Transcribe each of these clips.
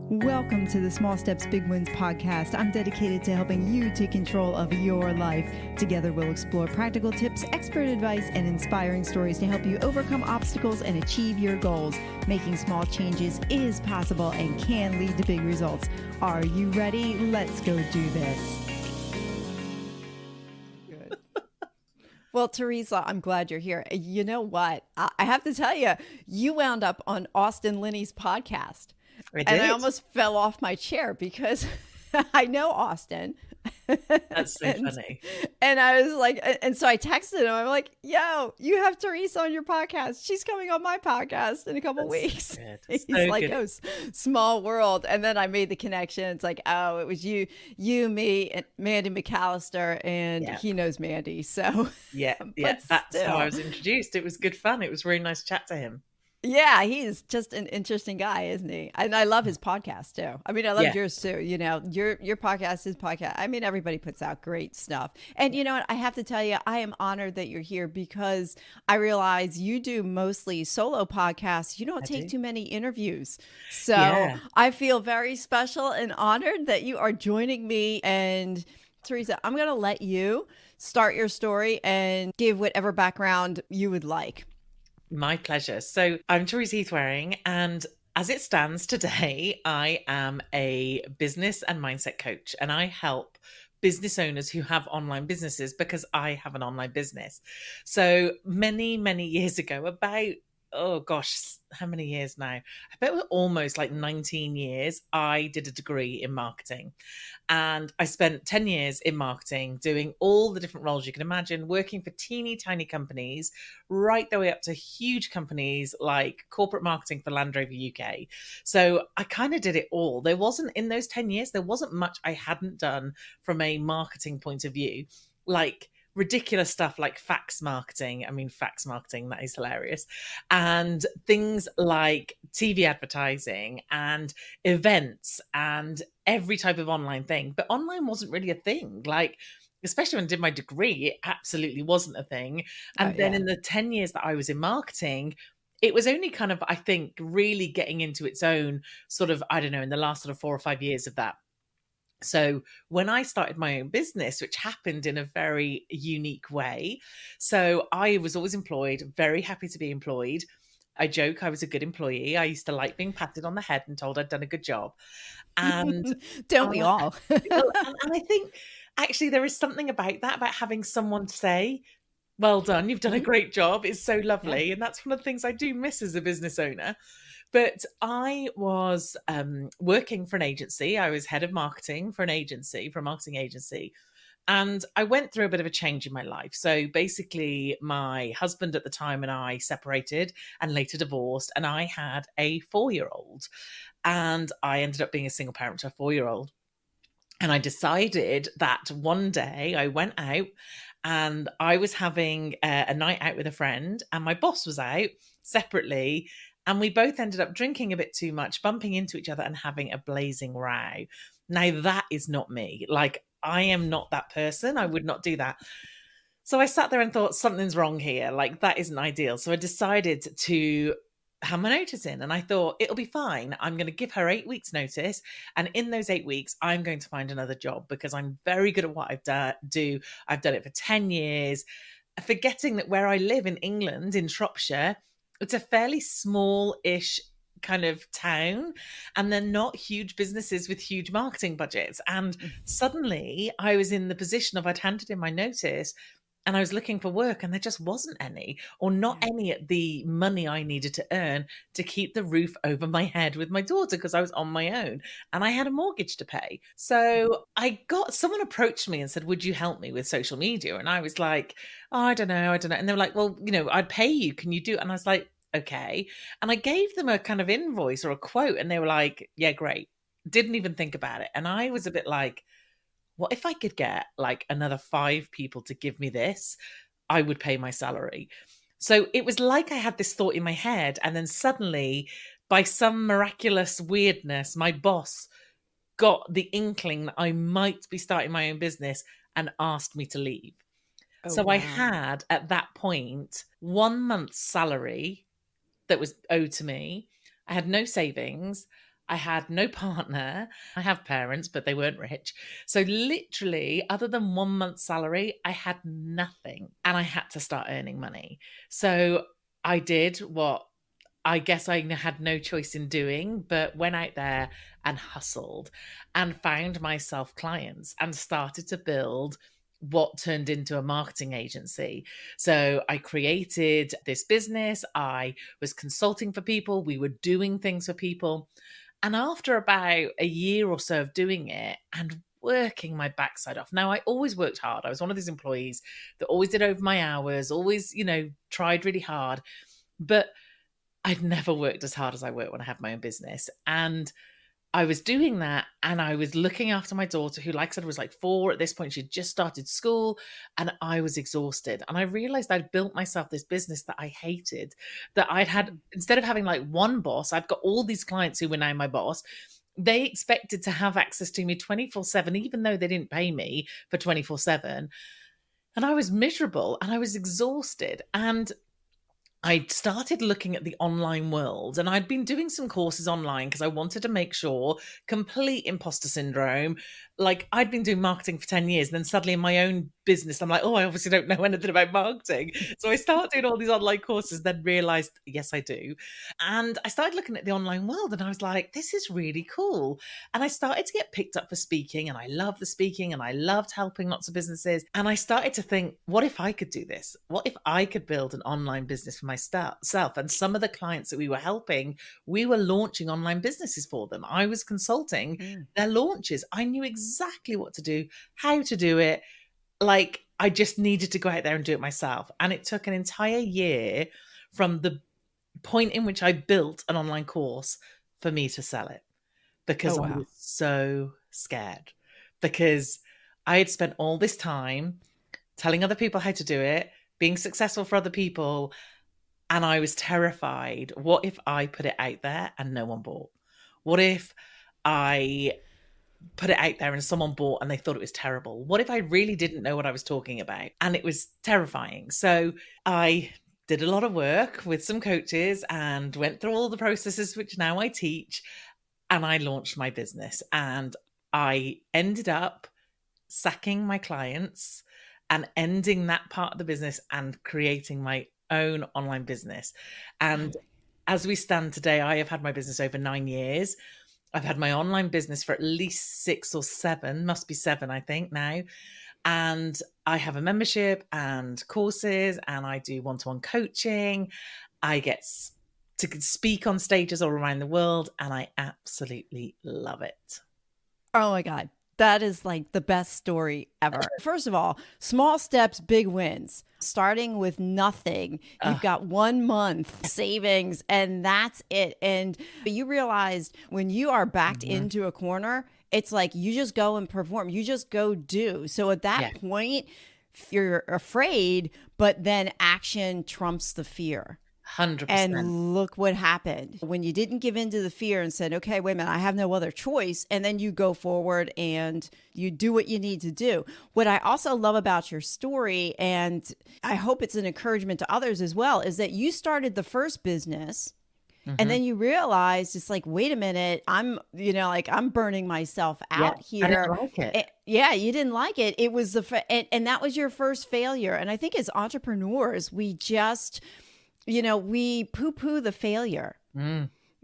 Welcome to the Small Steps, Big Wins podcast. I'm dedicated to helping you take control of your life. Together, we'll explore practical tips, expert advice, and inspiring stories to help you overcome obstacles and achieve your goals. Making small changes is possible and can lead to big results. Are you ready? Let's go do this. Good. Well, Teresa, I'm glad you're here. You know what? I have to tell you, you wound up on Austin Linney's podcast. And I almost fell off my chair because I know Austin. That's so funny. And I was like, and so I texted him. I'm like, yo, you have Teresa on your podcast. She's coming on my podcast in a couple weeks. He's so like, good. Oh, small world. And then I made the connection. It's like, oh, it was you, me, and Mandy McAllister, and he knows Mandy. So that's how I was introduced. It was good fun. It was really nice to chat to him. Yeah, he's just an interesting guy, isn't he? And I love his podcast too. I mean, I love yours too. You know, your podcast, his podcast. I mean, everybody puts out great stuff. And you know what? I have to tell you, I am honored that you're here because I realize you do mostly solo podcasts. You don't take too many interviews. So I feel very special and honored that you are joining me. And Teresa, I'm going to let you start your story and give whatever background you would like. My pleasure. So I'm Teresa Heath-Wearing, and as it stands today, I am a business and mindset coach, and I help business owners who have online businesses because I have an online business. So many, many years ago, about, oh gosh, how many years now? I bet we're almost like 19 years. I did a degree in marketing, and I spent 10 years in marketing doing all the different roles you can imagine, working for teeny tiny companies, right the way up to huge companies like corporate marketing for Land Rover UK. So I kind of did it all. There wasn't, in those 10 years, there wasn't much I hadn't done from a marketing point of view, like ridiculous stuff like fax marketing. I mean, fax marketing, that is hilarious. And things like TV advertising and events and every type of online thing. But online wasn't really a thing. Like, especially when I did my degree, it absolutely wasn't a thing. And then in the 10 years that I was in marketing, it was only kind of, I think, really getting into its own sort of, I don't know, in the last sort of 4 or 5 years of that. So when I started my own business, which happened in a very unique way, so I was always employed, very happy to be employed. I joke I was a good employee. I used to like being patted on the head and told I'd done a good job. And don't we all? and I think actually there is something about that, about having someone say, well done, you've done a great job. It's so lovely. And that's one of the things I do miss as a business owner. But I was working for an agency. I was head of marketing for an agency, for a marketing agency. And I went through a bit of a change in my life. So basically, my husband at the time and I separated and later divorced. And I had a 4-year-old. And I ended up being a single parent to a 4-year-old. And I decided that one day I went out and I was having a night out with a friend, and my boss was out separately. And we both ended up drinking a bit too much, bumping into each other and having a blazing row. Now, that is not me. Like, I am not that person. I would not do that. So I sat there and thought, something's wrong here. Like, that isn't ideal. So I decided to hand my notice in. And I thought, it'll be fine. I'm going to give her 8 weeks notice. And in those 8 weeks, I'm going to find another job because I'm very good at what I do. I've done it for 10 years. Forgetting that where I live in England, in Shropshire, it's a fairly small-ish kind of town, and they're not huge businesses with huge marketing budgets. And suddenly I was in the position of, I'd handed in my notice and I was looking for work, and there just wasn't any, or not any at the money I needed to earn to keep the roof over my head with my daughter, because I was on my own and I had a mortgage to pay. So someone approached me and said, would you help me with social media? And I was like, oh, I don't know. And they were like, well, you know, I'd pay you. Can you do it? And I was like, okay. And I gave them a kind of invoice or a quote, and they were like, yeah, great. Didn't even think about it. And I was a bit like, what if I could get like another 5 people to give me this? I would pay my salary. So it was like I had this thought in my head, and then suddenly, by some miraculous weirdness, my boss got the inkling that I might be starting my own business and asked me to leave. So wow. I had at that point 1 month's salary that was owed to me. I had no savings. I had no partner. I have parents, but they weren't rich. So literally, other than 1 month's salary, I had nothing and I had to start earning money. So I did what I guess I had no choice in doing, but went out there and hustled and found myself clients and started to build what turned into a marketing agency. So I created this business. I was consulting for people. We were doing things for people. And after about a year or so of doing it and working my backside off. Now, I always worked hard. I was one of these employees that always did over my hours, always, tried really hard. But I'd never worked as hard as I work when I have my own business. And I was doing that and I was looking after my daughter, who, like I said, was like 4 at this point. She'd just started school and I was exhausted. And I realized I'd built myself this business that I hated, that I'd had, instead of having like one boss, I'd got all these clients who were now my boss. They expected to have access to me 24/7, even though they didn't pay me for 24/7. And I was miserable and I was exhausted. And I started looking at the online world, and I'd been doing some courses online because I wanted to make sure, complete imposter syndrome. Like, I'd been doing marketing for 10 years, and then suddenly in my own business, I'm like, oh, I obviously don't know anything about marketing. So I started doing all these online courses, then realized, yes, I do. And I started looking at the online world and I was like, this is really cool. And I started to get picked up for speaking, and I loved the speaking and I loved helping lots of businesses. And I started to think, what if I could do this? What if I could build an online business for myself? And some of the clients that we were helping, we were launching online businesses for them. I was consulting their launches. I knew exactly what to do, how to do it. Like, I just needed to go out there and do it myself. And it took an entire year from the point in which I built an online course for me to sell it, because I was so scared, because I had spent all this time telling other people how to do it, being successful for other people. And I was terrified. What if I put it out there and no one bought? What if I put it out there and someone bought and they thought it was terrible? What if I really didn't know what I was talking about? And it was terrifying. So I did a lot of work with some coaches and went through all the processes, which now I teach. And I launched my business, and I ended up sacking my clients and ending that part of the business and creating my own online business. And as we stand today, I have had my business over 9 years. I've had my online business for at least 6 or 7, must be 7, I think now. And I have a membership and courses, and I do one-to-one coaching. I get to speak on stages all around the world, and I absolutely love it. Oh my God. That is like the best story ever. First of all, small steps, big wins. Starting with nothing, you've got 1 month savings, and that's it. And you realized when you are backed into a corner, it's like you just go and perform. You just go do. So at that point, you're afraid, but then action trumps the fear. 100%. And look what happened when you didn't give in to the fear and said, okay, wait a minute, I have no other choice. And then you go forward and you do what you need to do. What I also love about your story, and I hope it's an encouragement to others as well, is that you started the first business and then you realized it's like, wait a minute, I'm burning myself out here. I didn't like it. You didn't like it. It was and that was your first failure. And I think as entrepreneurs, we just, we poo-poo the failure,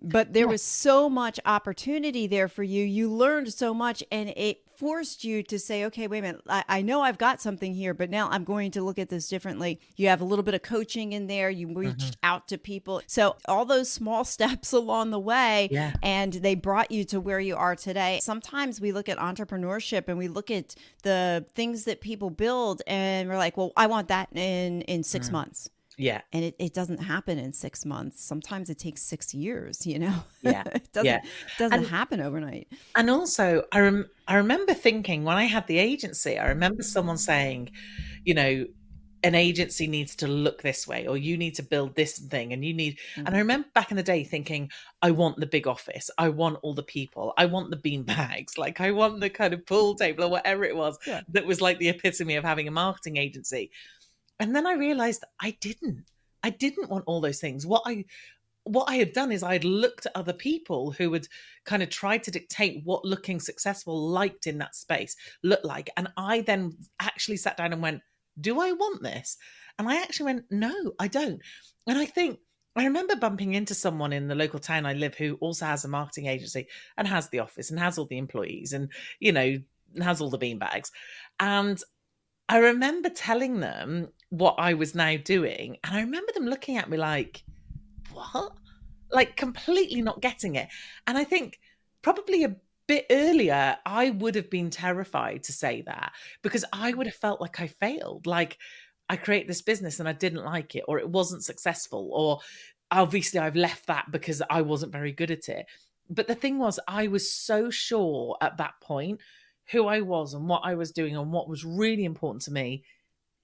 but there was so much opportunity there for you. You learned so much, and it forced you to say, okay, wait a minute, I know I've got something here, but now I'm going to look at this differently. You have a little bit of coaching in there. You reached out to people. So all those small steps along the way, and they brought you to where you are today. Sometimes we look at entrepreneurship and we look at the things that people build and we're like, well, I want that in 6 months. Yeah. And it doesn't happen in 6 months. Sometimes it takes 6 years, Yeah. It doesn't happen overnight. And also, I remember thinking when I had the agency, I remember someone saying, an agency needs to look this way, or you need to build this thing, and you need, and I remember back in the day thinking, I want the big office. I want all the people. I want the bean bags. Like, I want the kind of pool table or whatever it was that was like the epitome of having a marketing agency. And then I realized I didn't want all those things. What what I had done is I had looked at other people who had kind of tried to dictate what looking successful liked in that space looked like. And I then actually sat down and went, do I want this? And I actually went, no, I don't. And I remember bumping into someone in the local town I live who also has a marketing agency and has the office and has all the employees and, has all the beanbags. And I remember telling them what I was now doing. And I remember them looking at me like, what? Like completely not getting it. And I think probably a bit earlier, I would have been terrified to say that because I would have felt like I failed. Like I created this business and I didn't like it, or it wasn't successful, or obviously I've left that because I wasn't very good at it. But the thing was, I was so sure at that point who I was and what I was doing and what was really important to me.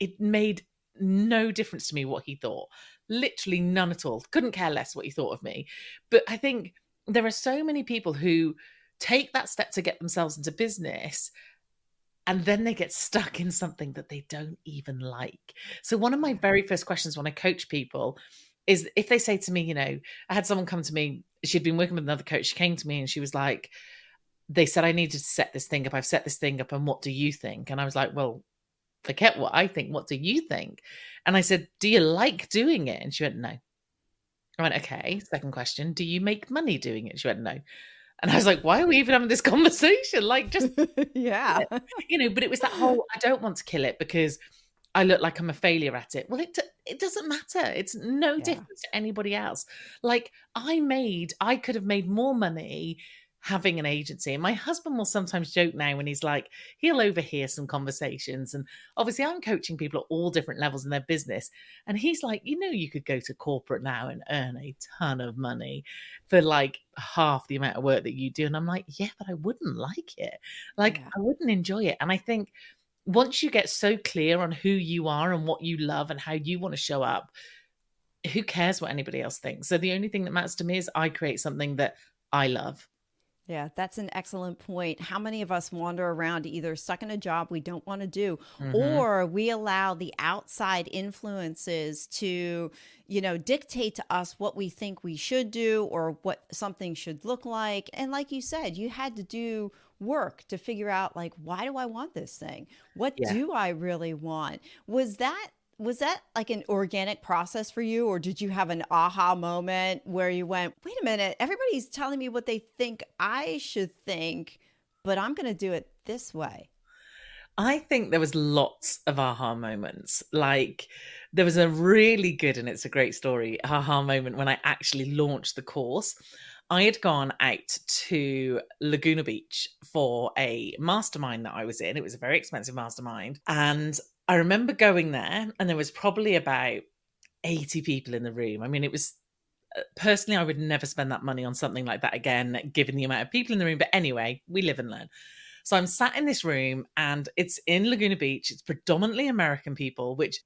It made no difference to me what he thought. Literally none at all. Couldn't care less what he thought of me. But I think there are so many people who take that step to get themselves into business and then they get stuck in something that they don't even like. So one of my very first questions when I coach people is if they say to me, I had someone come to me, she'd been working with another coach. She came to me and she was like, they said, I needed to set this thing up. I've set this thing up. And what do you think? And I was like, well, forget what I think. What do you think? And I said, do you like doing it? And she went, no. I went, okay. Second question. Do you make money doing it? She went, no. And I was like, why are we even having this conversation? Like, just, yeah. But it was that whole, I don't want to kill it because I look like I'm a failure at it. Well, it doesn't matter. It's no different to anybody else. Like I could have made more money having an agency. And my husband will sometimes joke now when he's like, he'll overhear some conversations. And obviously I'm coaching people at all different levels in their business. And he's like, you could go to corporate now and earn a ton of money for like half the amount of work that you do. And I'm like, yeah, but I wouldn't like it. Like I wouldn't enjoy it. And I think once you get so clear on who you are and what you love and how you want to show up, who cares what anybody else thinks? So the only thing that matters to me is I create something that I love. Yeah, that's an excellent point. How many of us wander around either stuck in a job we don't want to do, or we allow the outside influences to, dictate to us what we think we should do or what something should look like. And like you said, you had to do work to figure out like, why do I want this thing? What do I really want? Was that like an organic process for you, or did you have an aha moment where you went, wait a minute, everybody's telling me what they think I should think, but I'm going to do it this way? I think there was lots of aha moments. Like there was a really good, and it's a great story, aha moment when I actually launched the course. I had gone out to Laguna Beach for a mastermind that I was in. It was a very expensive mastermind. And I remember going there and there was probably about 80 people in the room. I mean, it was personally, I would never spend that money on something like that again, given the amount of people in the room. But anyway, we live and learn. So I'm sat in this room and it's in Laguna Beach. It's predominantly American people, which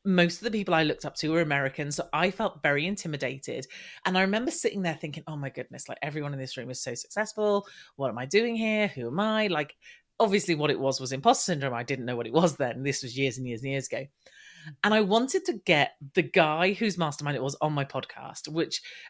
most of the people I looked up to were American. So I felt very intimidated. And I remember sitting there thinking, oh my goodness, like everyone in this room is so successful. What am I doing here? Who am I? Like, obviously what it was imposter syndrome. I didn't know what it was then. This was years and years and years ago. And I wanted to get the guy whose mastermind it was on my podcast,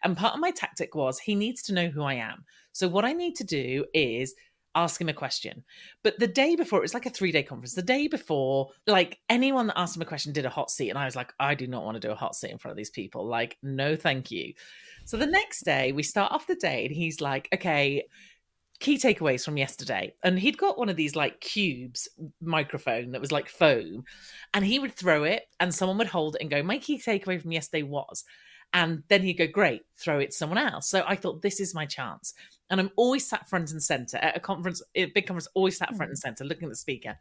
and part of my tactic was he needs to know who I am. So what I need to do is ask him a question. But the day before, it was like a 3-day conference. The day before, like anyone that asked him a question did a hot seat. And I was like, I do not want to do a hot seat in front of these people. Like, no, thank you. So the next day we start off the day and he's like, okay, key takeaways from yesterday. And he'd got one of these like cubes microphone that was like foam, and he would throw it and someone would hold it and go, my key takeaway from yesterday was, and then he'd go, great, throw it to someone else. So I thought, this is my chance. And I'm always sat front and center at a conference, a big conference, always sat front and center looking at the speaker.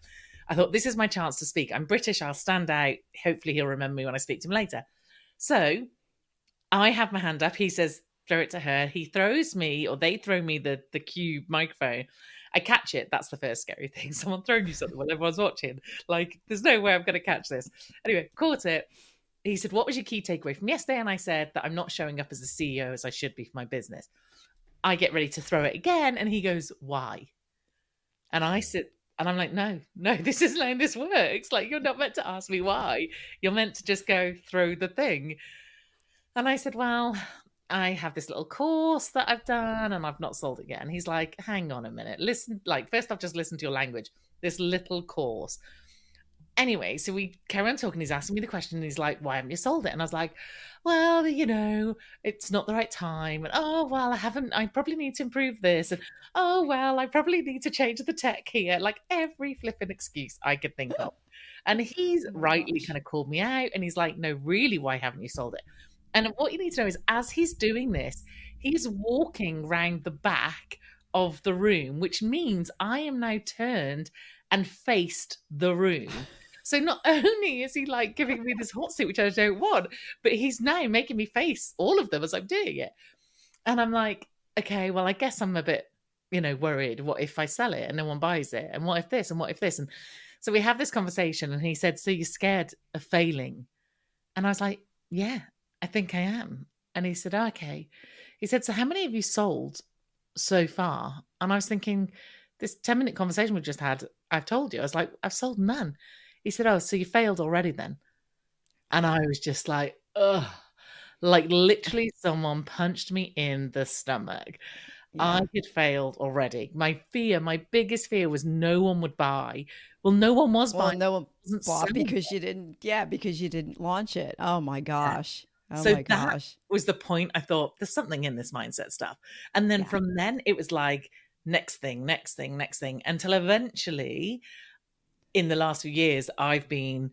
I thought, this is my chance to speak. I'm British. I'll stand out. Hopefully he'll remember me when I speak to him later. So I have my hand up. He says, throw it to her. He throws me, or they throw me the cube microphone. I catch it. That's the first scary thing. Someone throwing you something while everyone's watching. Like, there's no way I'm going to catch this. Anyway, caught it. He said, what was your key takeaway from yesterday? And I said that I'm not showing up as the CEO as I should be for my business. I get ready to throw it again. And he goes, why? And I sit, and I'm like, no, this isn't how this works. Like, you're not meant to ask me why. You're meant to just go throw the thing. And I said, well, I have this little course that I've done and I've not sold it yet. And he's like, hang on a minute. Listen, like, first I've just listened to your language, this little course. Anyway, so we carry on talking. He's asking me the question and he's like, why haven't you sold it? And I was like, well, it's not the right time. And I probably need to improve this. And I probably need to change the tech here. Like every flipping excuse I could think of. And he's rightly kind of called me out and he's like, no, really, why haven't you sold it? And what you need to know is as he's doing this, he's walking round the back of the room, which means I am now turned and faced the room. So not only is he like giving me this hot seat, which I don't want, but he's now making me face all of them as I'm doing it. And I'm like, okay, well, I guess I'm a bit, worried. What if I sell it and no one buys it? And what if this and what if this? And so we have this conversation and he said, so you're scared of failing? And I was like, yeah, I think I am. And he said, okay. He said, so how many have you sold so far? And I was thinking, this 10-minute conversation we just had, I've told you. I was like, I've sold none. He said, oh, so you failed already then? And I was just like, ugh. Like literally someone punched me in the stomach. Yeah. I had failed already. My biggest fear was no one would buy. Well, no one was buying. No one bought because you didn't launch it. Oh my gosh. Oh so my gosh. That was the point. I thought there's something in this mindset stuff. And then from then it was like next thing, until eventually in the last few years, I've been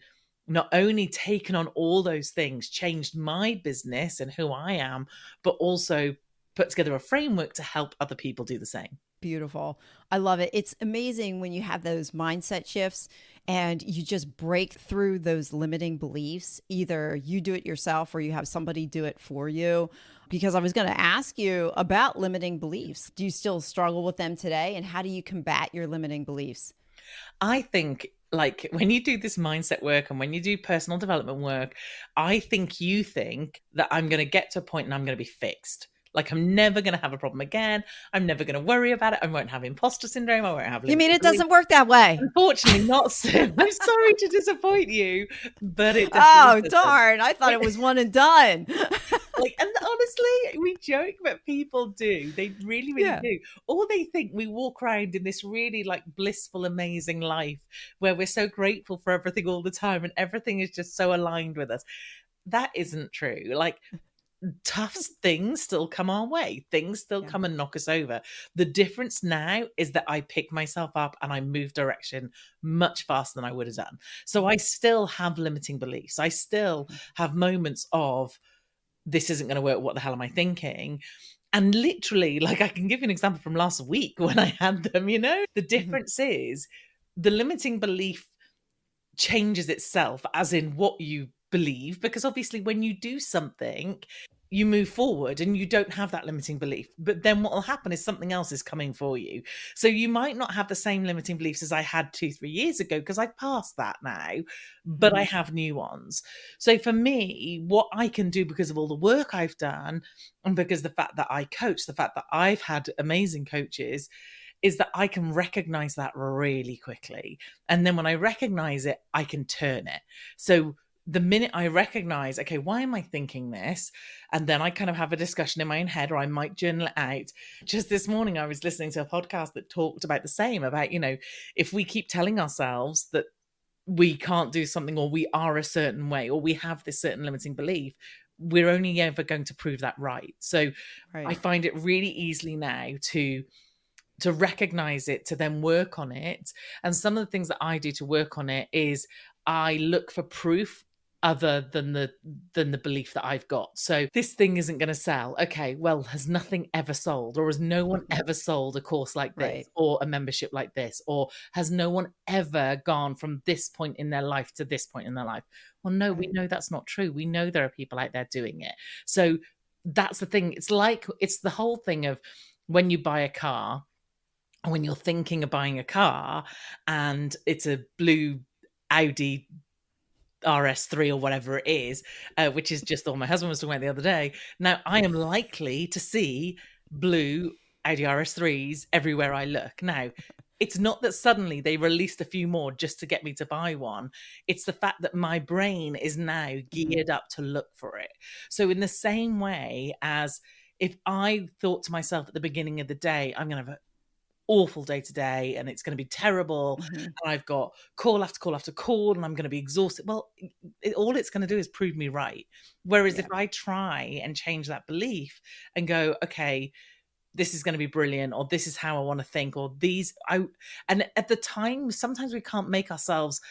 not only taken on all those things, changed my business and who I am, but also put together a framework to help other people do the same. Beautiful. I love it. It's amazing when you have those mindset shifts and you just break through those limiting beliefs. Either you do it yourself or you have somebody do it for you. Because I was going to ask you about limiting beliefs. Do you still struggle with them today? And how do you combat your limiting beliefs? I think like when you do this mindset work and when you do personal development work, I think you think that I'm going to get to a point and I'm going to be fixed. Like I'm never going to have a problem again. I'm never going to worry about it. I won't have imposter syndrome. I won't have. You mean it doesn't work that way? Unfortunately, not so. I'm sorry to disappoint you, but it. Oh darn! I thought it was one and done. And honestly, we joke, but people do. They really, really do. Or they think we walk around in this really like blissful, amazing life where we're so grateful for everything all the time and everything is just so aligned with us. That isn't true. Like tough things still come our way. Things still come and knock us over. The difference now is that I pick myself up and I move direction much faster than I would have done. So I still have limiting beliefs. I still have moments of this isn't going to work. What the hell am I thinking? And literally, like I can give you an example from last week when I had them, the difference is the limiting belief changes itself as in what you believe, because obviously when you do something, you move forward and you don't have that limiting belief. But then what will happen is something else is coming for you. So you might not have the same limiting beliefs as I had 2-3 years ago because I've passed that now, but I have new ones. So for me, what I can do because of all the work I've done and because the fact that I coach, the fact that I've had amazing coaches, is that I can recognize that really quickly. And then when I recognize it, I can turn it. So the minute I recognize, okay, why am I thinking this? And then I kind of have a discussion in my own head, or I might journal it out. Just this morning, I was listening to a podcast that talked about the same, about, if we keep telling ourselves that we can't do something, or we are a certain way, or we have this certain limiting belief, we're only ever going to prove that right. So I find it really easily now to recognize it, to then work on it. And some of the things that I do to work on it is I look for proof other than the belief that I've got. So this thing isn't going to sell. Okay, well, has nothing ever sold, or has no one ever sold a course like this, or a membership like this, or has no one ever gone from this point in their life to this point in their life? Well, no, we know that's not true. We know there are people out there doing it. So that's the thing. It's the whole thing of when you buy a car, when you're thinking of buying a car and it's a blue Audi RS3 or whatever it is, which is just the one my husband was talking about the other day. Now, I am likely to see blue Audi RS3s everywhere I look. Now, it's not that suddenly they released a few more just to get me to buy one. It's the fact that my brain is now geared up to look for it. So in the same way as if I thought to myself at the beginning of the day, I'm going to have an awful day today and it's going to be terrible, and I've got call after call after call and I'm going to be exhausted. Well, all it's going to do is prove me right. Whereas if I try and change that belief and go, okay, this is going to be brilliant, or this is how I want to think, or and at the time, sometimes we can't make ourselves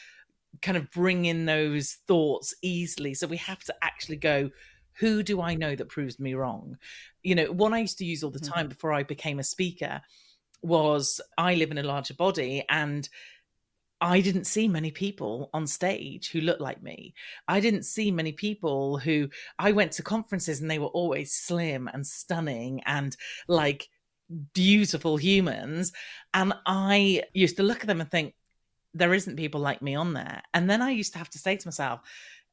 kind of bring in those thoughts easily. So we have to actually go, who do I know that proves me wrong? You know, one I used to use all the time before I became a speaker was, I live in a larger body and I didn't see many people on stage who looked like me. I didn't see many people who, I went to conferences and they were always slim and stunning and like beautiful humans. And I used to look at them and think, there isn't people like me on there. And then I used to have to say to myself,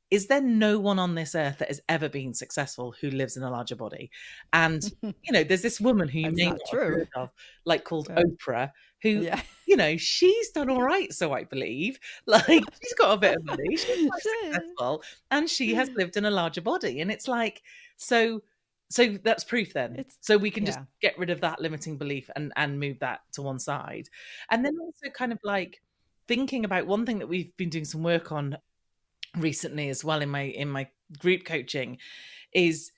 is there no one on this earth that has ever been successful who lives in a larger body? And, you know, there's this woman who you may not have heard of, like called Oprah, who, you know, she's done all right, so I believe. Like, she's got a bit of money, she's quite successful, and she has lived in a larger body. And it's like, so that's proof then. So we can just get rid of that limiting belief and move that to one side. And then also kind of like thinking about one thing that we've been doing some work on recently as well in my group coaching is,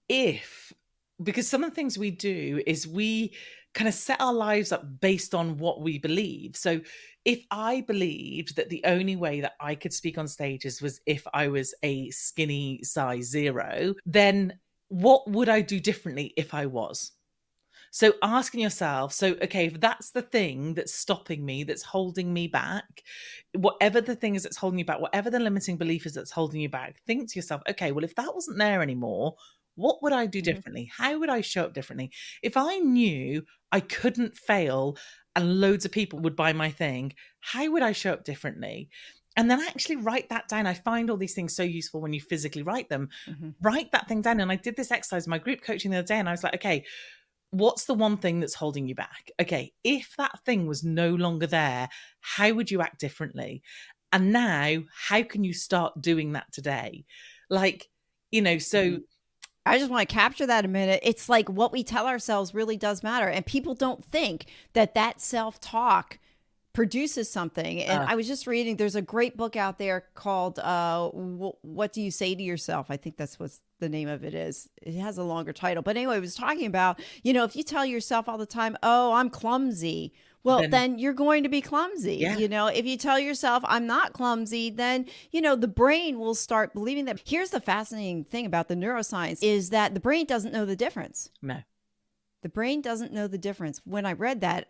because some of the things we do is we kind of set our lives up based on what we believe. So if I believed that the only way that I could speak on stages was if I was a skinny size 0, then what would I do differently if I was? So asking yourself, so, okay, if that's the thing that's stopping me, that's holding me back, whatever the thing is that's holding you back, whatever the limiting belief is that's holding you back, think to yourself, okay, well, if that wasn't there anymore, what would I do differently? How would I show up differently? If I knew I couldn't fail and loads of people would buy my thing, how would I show up differently? And then actually write that down. I find all these things so useful when you physically write them. Write that thing down. And I did this exercise in my group coaching the other day, and I was like, okay, what's the one thing that's holding you back? Okay, if that thing was no longer there, how would you act differently? And now, how can you start doing that today? Like, you know, so I just want to capture that a minute. It's like what we tell ourselves really does matter. And people don't think that self-talk produces something. And I was just reading, there's a great book out there called What Do You Say to Yourself? I think that's what the name of it is. It has a longer title. But anyway, it was talking about, you know, if you tell yourself all the time, oh, I'm clumsy, well, then you're going to be clumsy. You know, if you tell yourself I'm not clumsy, then, you know, the brain will start believing that. Here's the fascinating thing about the neuroscience is that the brain doesn't know the difference. No. The brain doesn't know the difference. When I read that,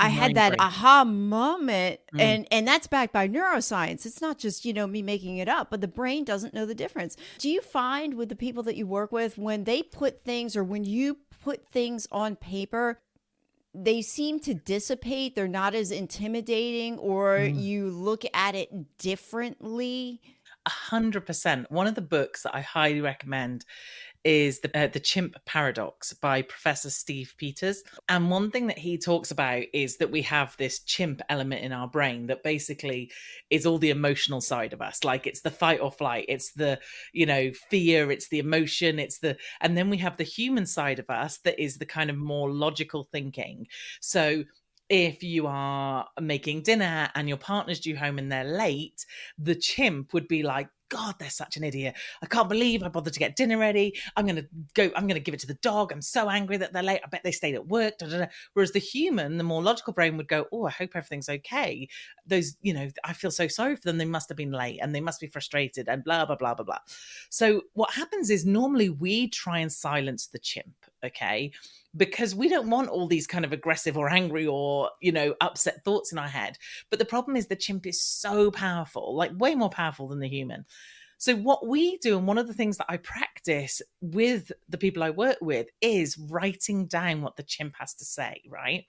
I had that aha moment, and that's backed by neuroscience. It's not just, you know, me making it up, but the brain doesn't know the difference. Do you find with the people that you work with, when they put things, or when you put things on paper, they seem to dissipate? They're not as intimidating, or you look at it differently? 100%. One of the books that I highly recommend is the Chimp Paradox by Professor Steve Peters. And one thing that he talks about is that we have this chimp element in our brain that basically is all the emotional side of us. Like, it's the fight or flight, it's the, you know, fear, it's the emotion, and then we have the human side of us that is the kind of more logical thinking. So if you are making dinner and your partner's due home and they're late, the chimp would be like, God, they're such an idiot. I can't believe I bothered to get dinner ready. I'm going to give it to the dog. I'm so angry that they're late. I bet they stayed at work. Da, da, da. Whereas the human, the more logical brain would go, oh, I hope everything's okay. Those, you know, I feel so sorry for them. They must have been late and they must be frustrated and blah, blah, blah, blah, blah. So what happens is normally we try and silence the chimp, okay? Because we don't want all these kind of aggressive or angry or, you know, upset thoughts in our head. But the problem is the chimp is so powerful, like way more powerful than the human. So what we do, and one of the things that I practice with the people I work with, is writing down what the chimp has to say, right?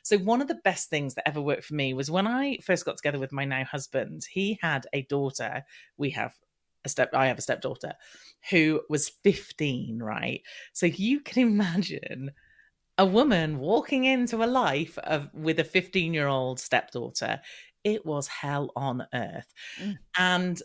So one of the best things that ever worked for me was when I first got together with my now husband. He had a daughter. I have a stepdaughter who was 15, right? So you can imagine a woman walking into a life with a 15-year-old stepdaughter, it was hell on earth. Mm. And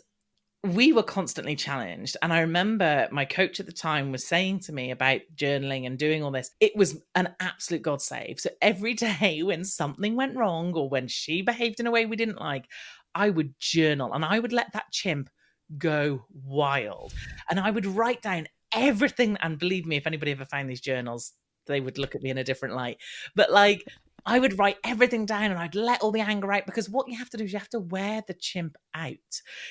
we were constantly challenged. And I remember my coach at the time was saying to me about journaling and doing all this. It was an absolute God save. So every day when something went wrong or when she behaved in a way we didn't like, I would journal and I would let that chimp go wild. And I would write down everything. And believe me, if anybody ever found these journals, they would look at me in a different light. But like, I would write everything down and I'd let all the anger out, because what you have to do is you have to wear the chimp out.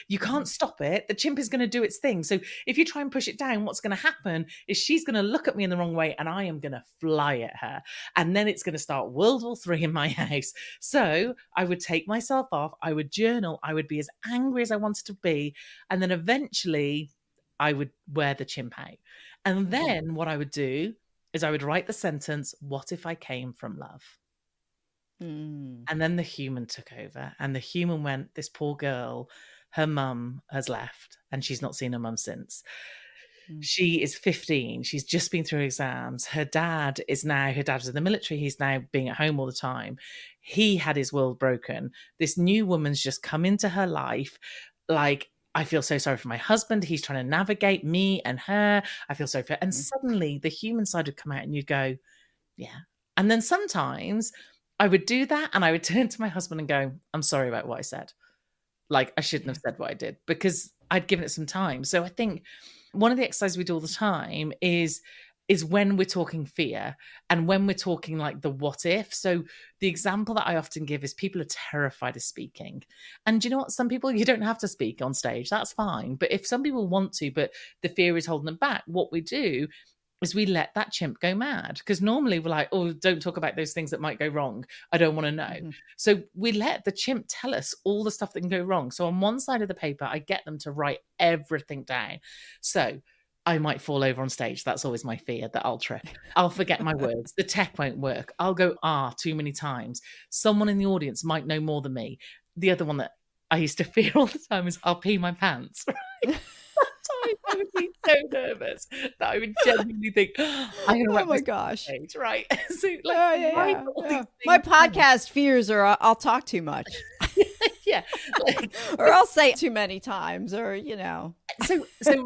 You can't stop it. The chimp is going to do its thing. So if you try and push it down, what's going to happen is she's going to look at me in the wrong way and I am going to fly at her. And then it's going to start World War III in my house. So I would take myself off. I would journal. I would be as angry as I wanted to be. And then eventually I would wear the chimp out. And then what I would do is I would write the sentence, "What if I came from love?" And then the human took over, and the human went, this poor girl, her mum has left and she's not seen her mum since. She is 15. She's just been through exams. Her dad was in the military. He's now being at home all the time. He had his world broken. This new woman's just come into her life. Like, I feel so sorry for my husband. He's trying to navigate me and her. I feel sorry for her. And suddenly the human side would come out and you'd go, yeah. And then sometimes I would do that and I would turn to my husband and go, I'm sorry about what I said. Like, I shouldn't have said what I did, because I'd given it some time. So I think one of the exercises we do all the time is when we're talking fear and when we're talking like the what if. So the example that I often give is people are terrified of speaking. And you know what? Some people, you don't have to speak on stage. That's fine. But if some people want to, but the fear is holding them back, what we do is we let that chimp go mad. Because normally we're like, oh, don't talk about those things that might go wrong. I don't want to know. So we let the chimp tell us all the stuff that can go wrong. So on one side of the paper, I get them to write everything down. So I might fall over on stage. That's always my fear, that I'll trip. I'll forget my words. The tech won't work. I'll go too many times. Someone in the audience might know more than me. The other one that I used to fear all the time is I'll pee my pants. Right? I would be so nervous that I would genuinely think, I'm going to oh my gosh, stage, right? So, like, my podcast fears are I'll talk too much. Yeah, like, or I'll say too many times, or you know. So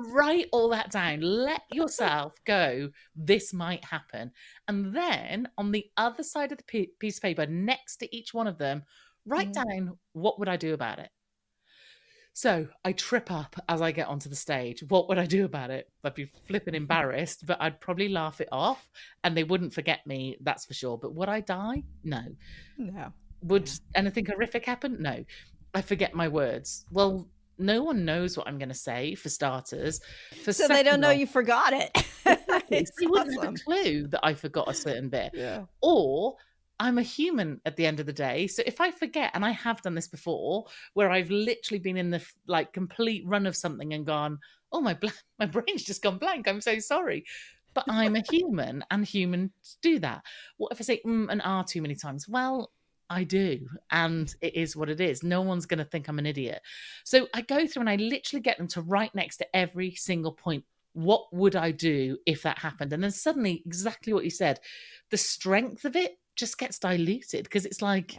write all that down. Let yourself go. This might happen, and then on the other side of the piece of paper, next to each one of them, write down, what would I do about it? So I trip up as I get onto the stage. What would I do about it? I'd be flipping embarrassed, but I'd probably laugh it off and they wouldn't forget me, that's for sure. But would I die? No. Would anything horrific happen? No. I forget my words. Well, no one knows what I'm going to say, for starters. So they don't know you forgot it. They wouldn't have a clue that I forgot a certain bit. Yeah. Or I'm a human at the end of the day. So if I forget, and I have done this before, where I've literally been in the like complete run of something and gone, oh, my brain's just gone blank. I'm so sorry. But I'm a human and humans do that. What if I say and too many times? Well, I do. And it is what it is. No one's going to think I'm an idiot. So I go through and I literally get them to write next to every single point, what would I do if that happened? And then suddenly, exactly what you said, the strength of it just gets diluted, because it's like,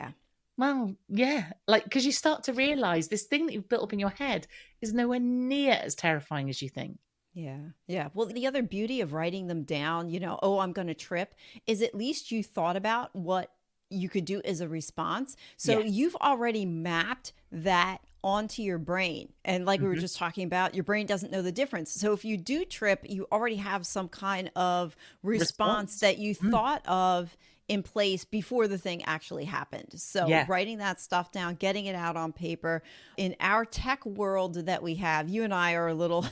because you start to realize this thing that you've built up in your head is nowhere near as terrifying as you think. Yeah. Well, the other beauty of writing them down, you know, I'm going to trip, is at least you thought about what you could do as a response. So you've already mapped that onto your brain. And like we were just talking about, your brain doesn't know the difference. So if you do trip, you already have some kind of response that you thought of in place before the thing actually happened. So writing that stuff down, getting it out on paper. In our tech world that we have, you and I are a little,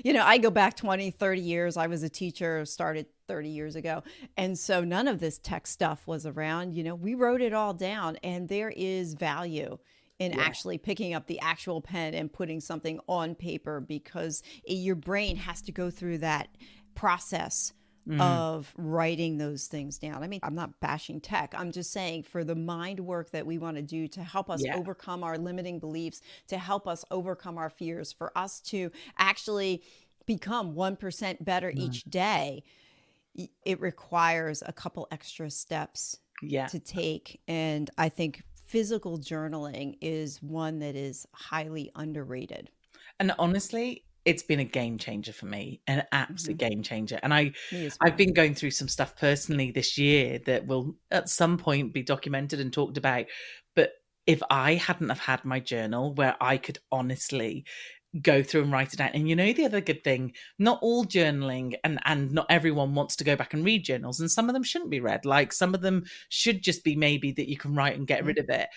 you know, I go back 20, 30 years. I was a teacher, started 30 years ago. And so none of this tech stuff was around. You know, we wrote it all down, and there is value in actually picking up the actual pen and putting something on paper, because your brain has to go through that process of writing those things down. I mean, I'm not bashing tech. I'm just saying, for the mind work that we want to do to help us overcome our limiting beliefs, to help us overcome our fears, for us to actually become 1% better each day, it requires a couple extra steps Yeah. to take. And I think physical journaling is one that is highly underrated. And honestly, it's been a game changer for me, an absolute game changer. And Me as I've well. been going through some stuff personally this year that will at some point be documented and talked about. But if I hadn't have had my journal where I could honestly go through and write it down. And the other good thing, not all journaling and not everyone wants to go back and read journals, and some of them shouldn't be read. Like some of them should just be maybe that you can write and get rid of it.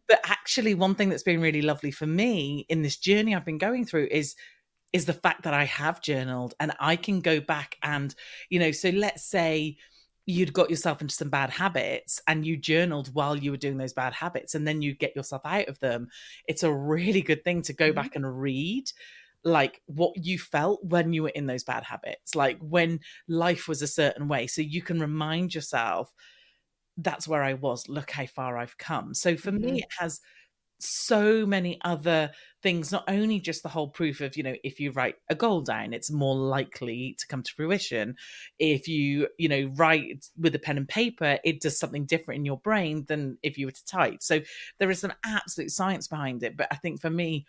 But actually, one thing that's been really lovely for me in this journey I've been going through is the fact that I have journaled and I can go back and, so let's say you'd got yourself into some bad habits and you journaled while you were doing those bad habits and then you get yourself out of them. It's a really good thing to go back and read like what you felt when you were in those bad habits, like when life was a certain way. So you can remind yourself, that's where I was. Look how far I've come. So for me, it has so many other things, not only just the whole proof of, if you write a goal down, it's more likely to come to fruition. If you, write with a pen and paper, it does something different in your brain than if you were to type. So there is some absolute science behind it. But I think for me,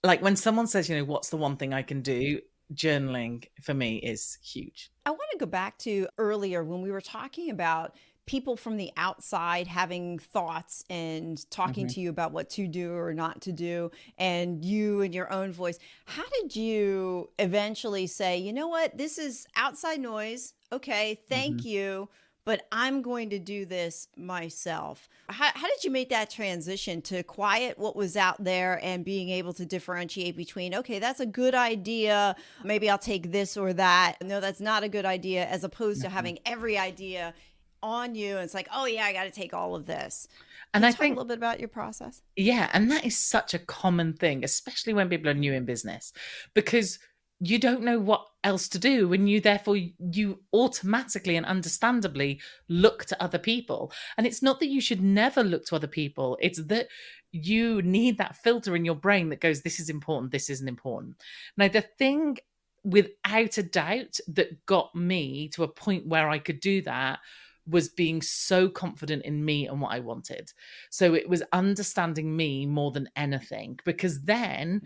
like when someone says, what's the one thing I can do? Journaling for me is huge. I want to go back to earlier when we were talking about people from the outside having thoughts and talking to you about what to do or not to do, and you in your own voice. How did you eventually say, you know what, this is outside noise. Okay, thank you, but I'm going to do this myself. How did you make that transition to quiet what was out there and being able to differentiate between, okay, that's a good idea, maybe I'll take this or that. No, that's not a good idea, as opposed to having every idea on you, and it's like, oh yeah, I got to take all of this. Can you talk a little bit about your process? Yeah, and that is such a common thing, especially when people are new in business, because you don't know what else to do, and you automatically and understandably look to other people. And it's not that you should never look to other people, it's that you need that filter in your brain that goes, this is important, this isn't important. Now, the thing without a doubt that got me to a point where I could do that was being so confident in me and what I wanted. So it was understanding me more than anything, because then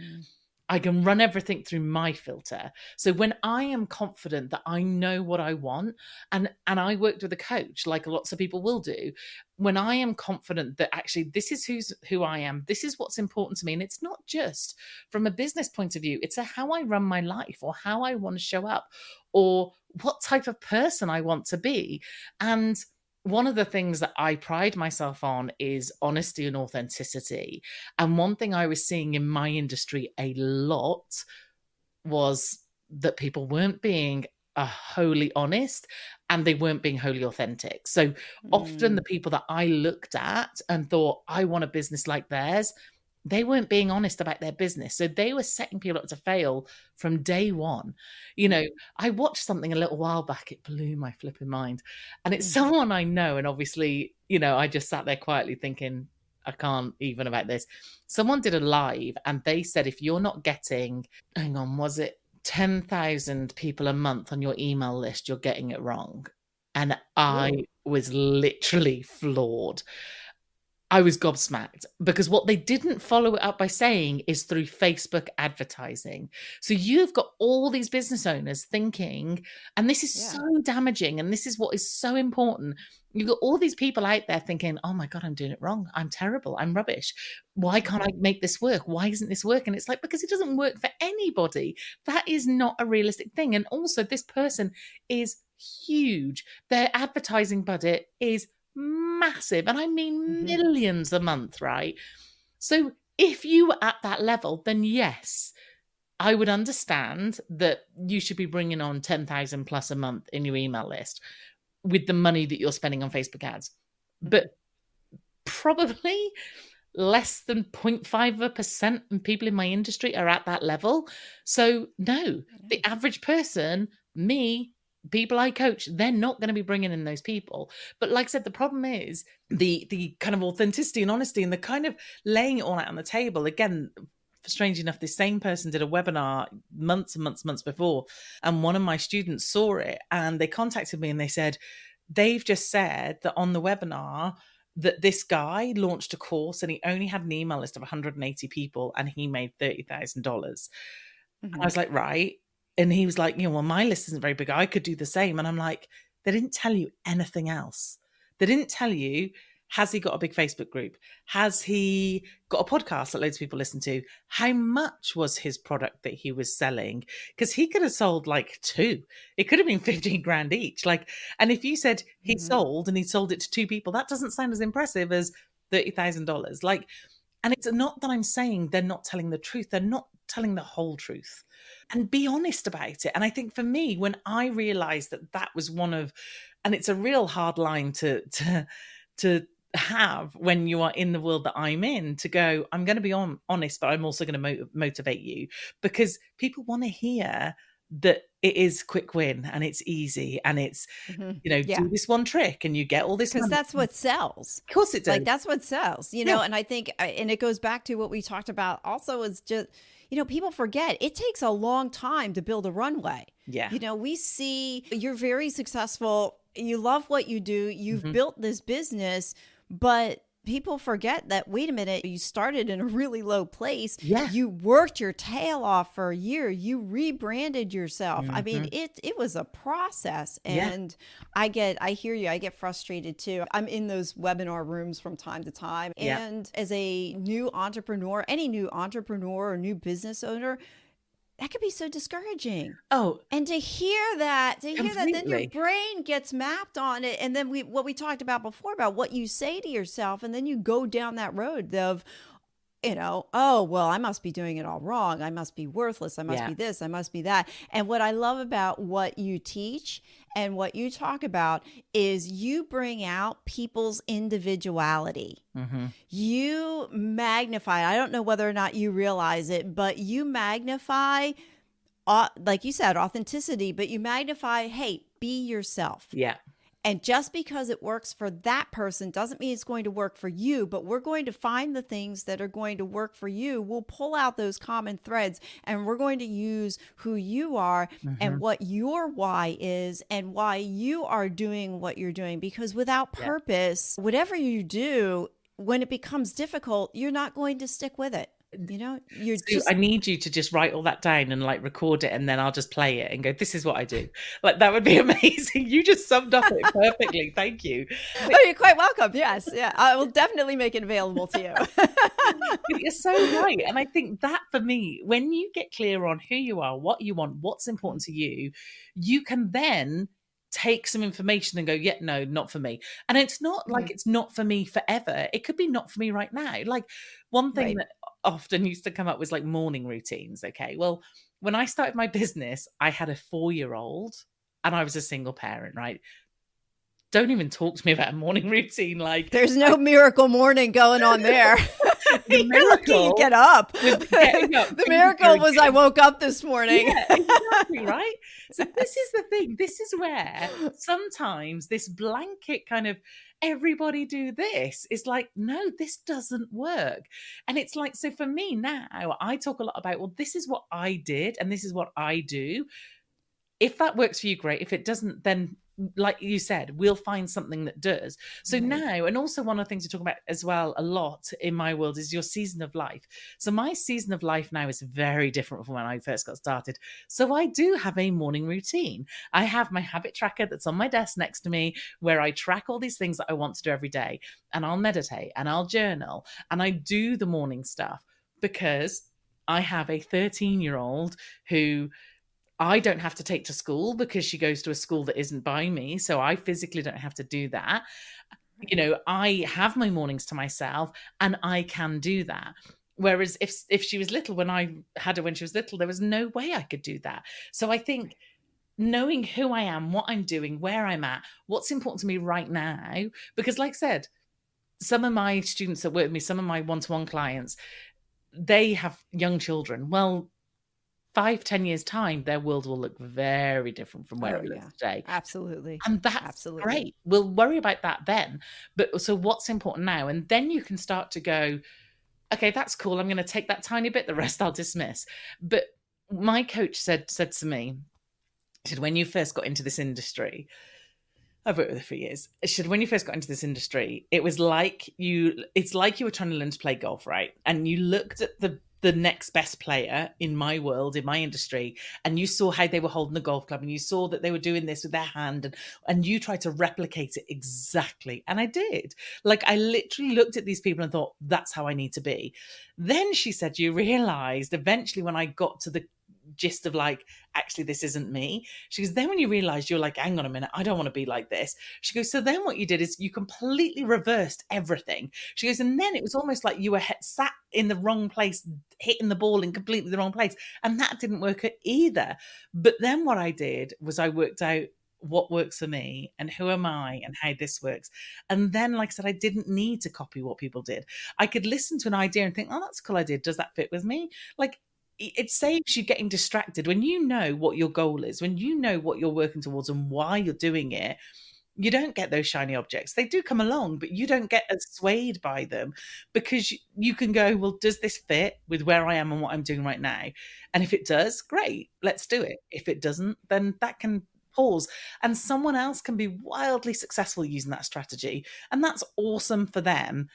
I can run everything through my filter. So when I am confident that I know what I want, and I worked with a coach, like lots of people will do, when I am confident that actually this is who I am, this is what's important to me, and it's not just from a business point of view, it's how I run my life, or how I want to show up, or what type of person I want to be. And one of the things that I pride myself on is honesty and authenticity. And one thing I was seeing in my industry a lot was that people weren't being wholly honest, and they weren't being wholly authentic. So often the people that I looked at and thought, I want a business like theirs, they weren't being honest about their business. So they were setting people up to fail from day one. I watched something a little while back. It blew my flipping mind. And it's someone I know. And obviously, I just sat there quietly thinking, I can't even about this. Someone did a live and they said, if you're not getting, was it 10,000 people a month on your email list, you're getting it wrong. And I was literally floored. I was gobsmacked, because what they didn't follow it up by saying is through Facebook advertising. So you've got all these business owners thinking, and this is so damaging, and this is what is so important. You've got all these people out there thinking, oh my God, I'm doing it wrong. I'm terrible. I'm rubbish. Why can't I make this work? Why isn't this working? It's like, because it doesn't work for anybody. That is not a realistic thing. And also, this person is huge. Their advertising budget is massive, and I mean millions a month, right? So if you were at that level, then yes, I would understand that you should be bringing on 10,000 plus a month in your email list with the money that you're spending on Facebook ads. But probably less than 0.5% of people in my industry are at that level. So no, the average person, me, people I coach, they're not going to be bringing in those people. But like I said, the problem is the kind of authenticity and honesty and the kind of laying it all out on the table. Again, strange enough, this same person did a webinar months and months before, and one of my students saw it and they contacted me and they said, they've just said that on the webinar that this guy launched a course and he only had an email list of 180 people and he made $30,000. I was like, right. And he was like, well, my list isn't very big. I could do the same. And I'm like, they didn't tell you anything else. They didn't tell you, has he got a big Facebook group? Has he got a podcast that loads of people listen to? How much was his product that he was selling? Because he could have sold like 2. It could have been 15 grand each. And if you said he sold and he sold it to 2 people, that doesn't sound as impressive as $30,000. And it's not that I'm saying they're not telling the truth. They're not telling the whole truth. And be honest about it. And I think for me, when I realized that was one of, and it's a real hard line to have when you are in the world that I'm in, to go, I'm going to be honest, but I'm also going to motivate you, because people want to hear that it is quick win and it's easy and it's, do this one trick and you get all this. Because that's what sells. Of course it does. That's what sells, know, and I think, and it goes back to what we talked about also, is just, people forget it takes a long time to build a runway. Yeah. We see you're very successful. You love what you do. You've built this business, but people forget that, wait a minute, you started in a really low place. Yeah. You worked your tail off for a year. You rebranded yourself. I mean, it was a process. And I hear you. I get frustrated too. I'm in those webinar rooms from time to time. And as a new entrepreneur, any new entrepreneur or new business owner, that could be so discouraging. Oh, and to hear that, then your brain gets mapped on it. And then what we talked about before, about what you say to yourself, and then you go down that road of, oh, well, I must be doing it all wrong. I must be worthless. I must be this. I must be that. And what I love about what you teach and what you talk about is you bring out people's individuality. You magnify, I don't know whether or not you realize it, but you magnify, like you said, authenticity, but you magnify, hey, be yourself. Yeah. And just because it works for that person doesn't mean it's going to work for you, but we're going to find the things that are going to work for you. We'll pull out those common threads, and we're going to use who you are and what your why is and why you are doing what you're doing. Because without purpose, whatever you do, when it becomes difficult, you're not going to stick with it. I need you to just write all that down and record it, and then I'll just play it and go, this is what I do. That would be amazing. You just summed up it perfectly. Thank you. Oh, you're quite welcome. Yes. Yeah. I will definitely make it available to you. You're so right. And I think that for me, when you get clear on who you are, what you want, what's important to you, you can then take some information and go, no, not for me. And it's not it's not for me forever. It could be not for me right now. One thing that often used to come up was morning routines. Okay. Well, when I started my business, I had a 4-year-old and I was a single parent, right? Don't even talk to me about a morning routine. There's no miracle morning going on there. The miracle, you get up. The miracle was I woke up this morning. Yeah, exactly, right? So this is the thing. This is where sometimes this blanket kind of everybody do this is no, this doesn't work. And it's so for me now, I talk a lot about, well, this is what I did and this is what I do. If that works for you, great. If it doesn't, then like you said, we'll find something that does. So now, and also one of the things we talk about as well a lot in my world is your season of life. So my season of life now is very different from when I first got started. So I do have a morning routine. I have my habit tracker that's on my desk next to me where I track all these things that I want to do every day. And I'll meditate and I'll journal and I do the morning stuff because I have a 13-year-old who I don't have to take to school because she goes to a school that isn't by me. So I physically don't have to do that. I have my mornings to myself and I can do that. Whereas if she was little, when I had her when she was little, there was no way I could do that. So I think knowing who I am, what I'm doing, where I'm at, what's important to me right now, because like I said, some of my students that work with me, some of my one-to-one clients, they have young children. Well, 5-10 years time, their world will look very different from where it looks today. Absolutely. And that's great. We'll worry about that then. But so what's important now? And then you can start to go, okay, that's cool. I'm going to take that tiny bit, the rest I'll dismiss. But my coach said to me, she said, when you first got into this industry, I've worked with her for years. She said, when you first got into this industry, it's like you were trying to learn to play golf, right? And you looked at the next best player in my world, in my industry, and you saw how they were holding the golf club, and you saw that they were doing this with their hand, and you tried to replicate it exactly. And I did. Like, I literally looked at these people and thought, that's how I need to be. Then she said, you realized eventually when I got to the gist of like, actually, this isn't me. She goes, then when you realize, you're like, hang on a minute, I don't want to be like this. She goes, so then what you did is you completely reversed everything. She goes, and then it was almost like you were sat in the wrong place, hitting the ball in completely the wrong place. And that didn't work either. But then what I did was I worked out what works for me and who am I and how this works. And then, like I said, I didn't need to copy what people did. I could listen to an idea and think, oh, that's a cool idea. Does that fit with me? Like, it saves you getting distracted. When you know what your goal is, when you know what you're working towards and why you're doing it, you don't get those shiny objects. They do come along, but you don't get as swayed by them, because you can go, well, does this fit with where I am and what I'm doing right now? And if it does, great, let's do it. If it doesn't, then that can pause, and someone else can be wildly successful using that strategy. And that's awesome for them.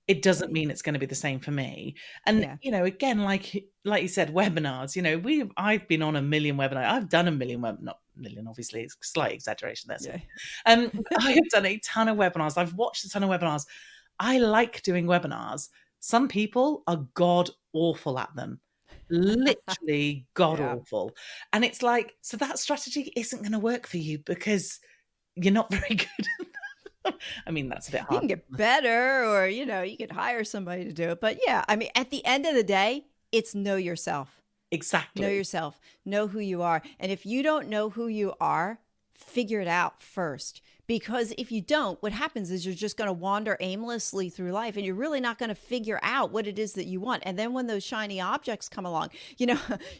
It doesn't mean it's going to be the same for me. And, again, like you said, webinars, I've been on a million webinars. I've done a million, not million, obviously, it's a slight exaggeration there. Yeah. I have done a ton of webinars. I've watched a ton of webinars. I like doing webinars. Some people are god awful at them. Literally god awful. And it's like, so that strategy isn't going to work for you because you're not very good at I mean, that's a bit hard. You can get better, or, you could hire somebody to do it. But yeah, I mean, at the end of the day, it's know yourself. Exactly. Know yourself. Know who you are. And if you don't know who you are, figure it out first. Because if you don't, what happens is you're just going to wander aimlessly through life, and you're really not going to figure out what it is that you want. And then when those shiny objects come along,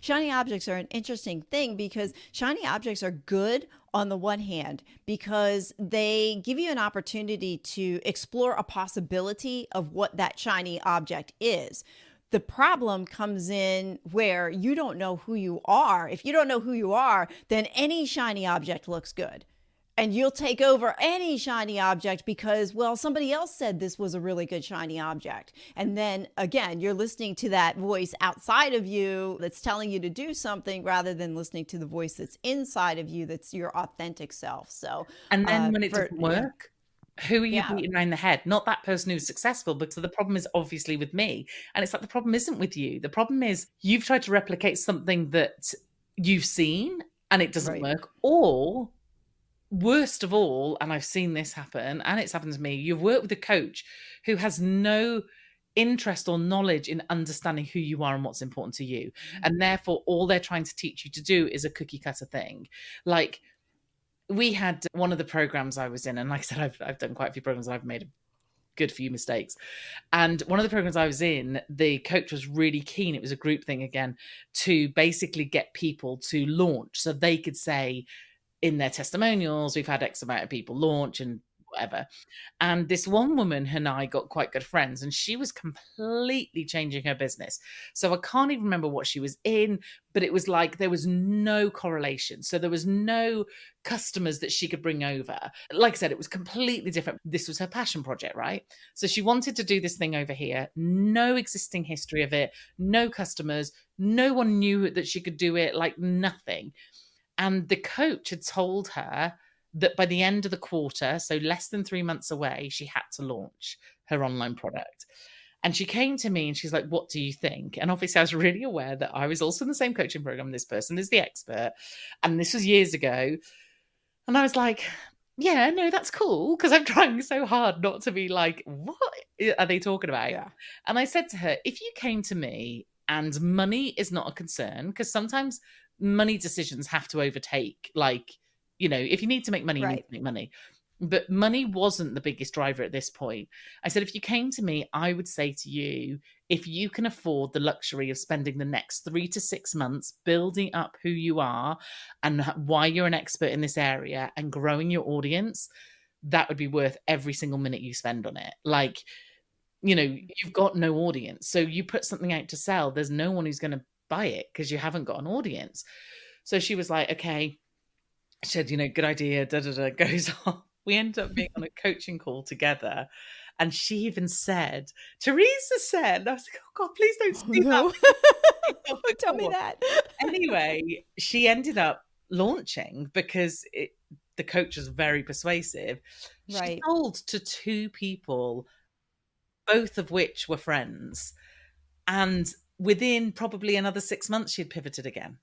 shiny objects are an interesting thing, because shiny objects are good on the one hand, because they give you an opportunity to explore a possibility of what that shiny object is. The problem comes in where you don't know who you are. If you don't know who you are, then any shiny object looks good. And you'll take over any shiny object because, well, somebody else said this was a really good shiny object. And then again, you're listening to that voice outside of you that's telling you to do something, rather than listening to the voice that's inside of you, that's your authentic self. So, and then when it doesn't work, who are you beating around the head? Not that person who's successful, because the problem is obviously with me. And it's like, the problem isn't with you. The problem is you've tried to replicate something that you've seen and it doesn't work. Or worst of all, and I've seen this happen, and it's happened to me, you've worked with a coach who has no interest or knowledge in understanding who you are and what's important to you. And therefore, all they're trying to teach you to do is a cookie cutter thing. Like, we had one of the programs I was in, and like I said, I've done quite a few programs, and I've made a good few mistakes. And one of the programs I was in, the coach was really keen, it was a group thing again, to basically get people to launch, so they could say in their testimonials, we've had X amount of people launch and whatever. And this one woman and I got quite good friends, and she was completely changing her business. So I can't even remember what she was in, but it was like there was no correlation. So there was no customers that she could bring over. Like I said, it was completely different. This was her passion project, right? So she wanted to do this thing over here, no existing history of it, no customers, no one knew that she could do it, like nothing. And the coach had told her that by the end of the quarter, so less than 3 months away, she had to launch her online product. And she came to me and she's like, what do you think? And obviously I was really aware that I was also in the same coaching program. This person is the expert. And this was years ago. And I was like, yeah, no, that's cool. Because I'm trying so hard not to be like, what are they talking about? Yeah. And I said to her, if you came to me and money is not a concern, because sometimes money decisions have to overtake, like, if you need to make money, you need to make money. But money wasn't the biggest driver at this point. I said, if you came to me, I would say to you, if you can afford the luxury of spending the next 3 to 6 months building up who you are and why you're an expert in this area and growing your audience, that would be worth every single minute you spend on it. Like, you've got no audience. So you put something out to sell, there's no one who's going to buy it because you haven't got an audience. So she was like, okay, she said, good idea, goes on. We ended up being on a coaching call together. And she even said, Teresa said, I was like, oh God, please don't speak no. that. Tell me that. Anyway, she ended up launching because the coach was very persuasive. Right. She sold to 2 people, both of which were friends. And within probably another 6 months, she'd pivoted again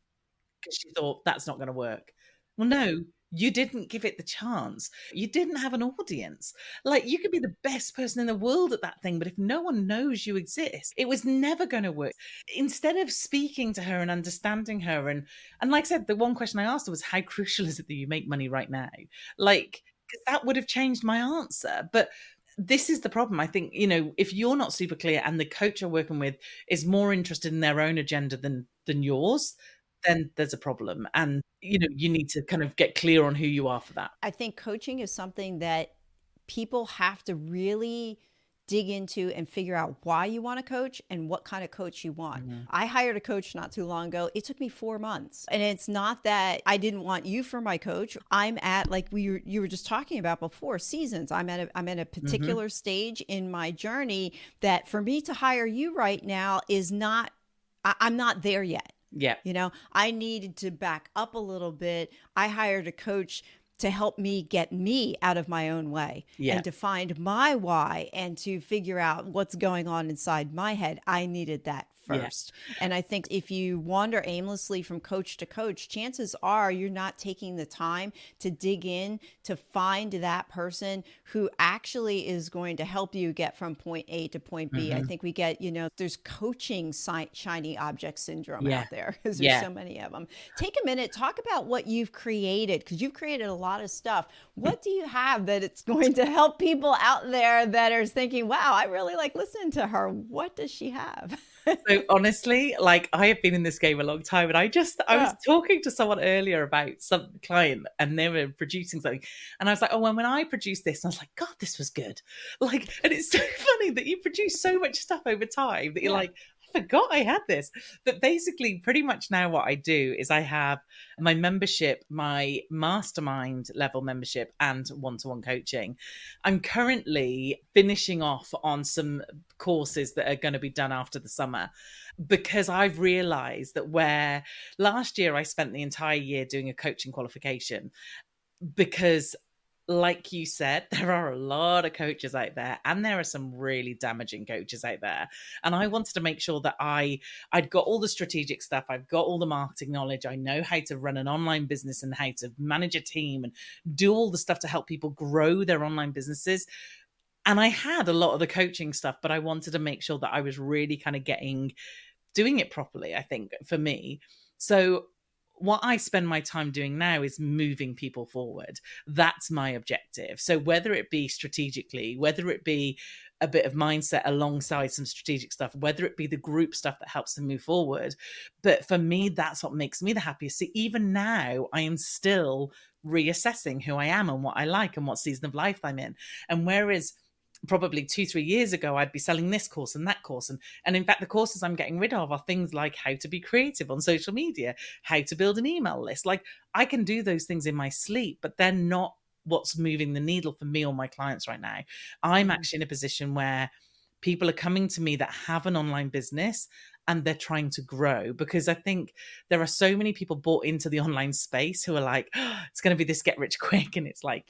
because she thought that's not going to work. Well, no, you didn't give it the chance. You didn't have an audience. Like, you could be the best person in the world at that thing, but if no one knows you exist, it was never going to work. Instead of speaking to her and understanding her, and like I said, the one question I asked her was, how crucial is it that you make money right now? Like, because that would have changed my answer. But this is the problem. I think, if you're not super clear and the coach you're working with is more interested in their own agenda than yours, then there's a problem. And, you need to kind of get clear on who you are for that. I think coaching is something that people have to really dig into and figure out why you want to coach and what kind of coach you want. Mm-hmm. I hired a coach not too long ago. It took me 4 months. And it's not that I didn't want you for my coach. I'm at, like you were just talking about before, seasons. I'm at a particular mm-hmm. stage in my journey that for me to hire you right now is not, I'm not there yet. Yeah. I needed to back up a little bit. I hired a coach to help me get me out of my own way and to find my why and to figure out what's going on inside my head. I needed that first. Yeah. And I think if you wander aimlessly from coach to coach, chances are you're not taking the time to dig in to find that person who actually is going to help you get from point A to point B. Mm-hmm. I think we get, there's coaching shiny object syndrome out there because there's so many of them. Take a minute, talk about what you've created, because you've created a lot of stuff. What do you have that it's going to help people out there that are thinking, wow, I really like listening to her. What does she have? So honestly, like, I have been in this game a long time, and I was talking to someone earlier about some client, and they were producing something, and I was like, oh, well, when I produced this, and I was like, God, this was good. Like, and it's so funny that you produce so much stuff over time that you're like, I forgot I had this. But basically, pretty much now what I do is I have my membership, my mastermind level membership, and one-to-one coaching. I'm currently finishing off on some courses that are going to be done after the summer, because I've realized that where last year I spent the entire year doing a coaching qualification, because like you said, there are a lot of coaches out there, and there are some really damaging coaches out there. And I wanted to make sure that I'd got all the strategic stuff. I've got all the marketing knowledge. I know how to run an online business and how to manage a team and do all the stuff to help people grow their online businesses. And I had a lot of the coaching stuff, but I wanted to make sure that I was really kind of doing it properly, I think, for me. So what I spend my time doing now is moving people forward. That's my objective. So whether it be strategically, whether it be a bit of mindset alongside some strategic stuff, whether it be the group stuff that helps them move forward. But for me, that's what makes me the happiest. See, even now, I am still reassessing who I am and what I like and what season of life I'm in. And whereas probably 2-3 years ago, I'd be selling this course and that course. And in fact, the courses I'm getting rid of are things like how to be creative on social media, how to build an email list. Like, I can do those things in my sleep, but they're not what's moving the needle for me or my clients right now. I'm actually in a position where people are coming to me that have an online business and they're trying to grow, because I think there are so many people bought into the online space who are like, oh, it's going to be this get rich quick. And it's like,